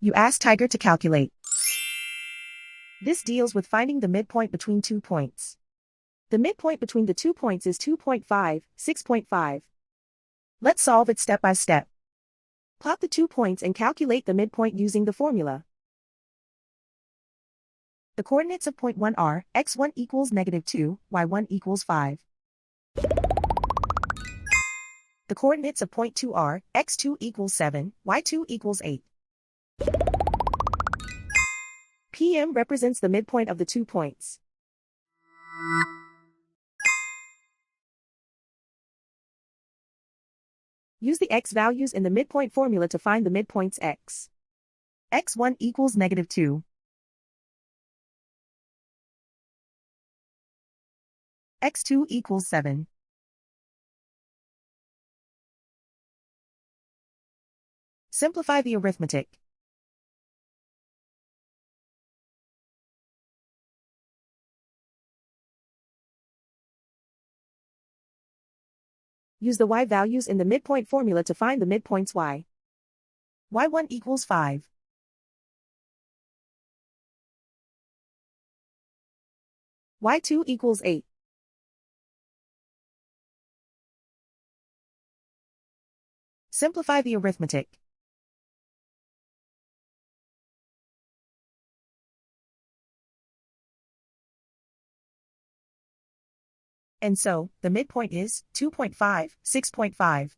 You ask Tiger to calculate. This deals with finding the midpoint between 2 points. The midpoint between the 2 points is 2.5, 6.5. Let's solve it step by step. Plot the 2 points and calculate the midpoint using the formula. The coordinates of point 1 are x1 equals -2, y1 equals 5. The coordinates of point 2 are x2 equals 7, y2 equals 8. PM represents the midpoint of the 2 points. Use the x values in the midpoint formula to find the midpoints x. x1 equals -2. x2 equals 7. Simplify the arithmetic. Use the y values in the midpoint formula to find the midpoints y. y1 equals 5. y2 equals 8. Simplify the arithmetic. And so, the midpoint is 2.5, 6.5.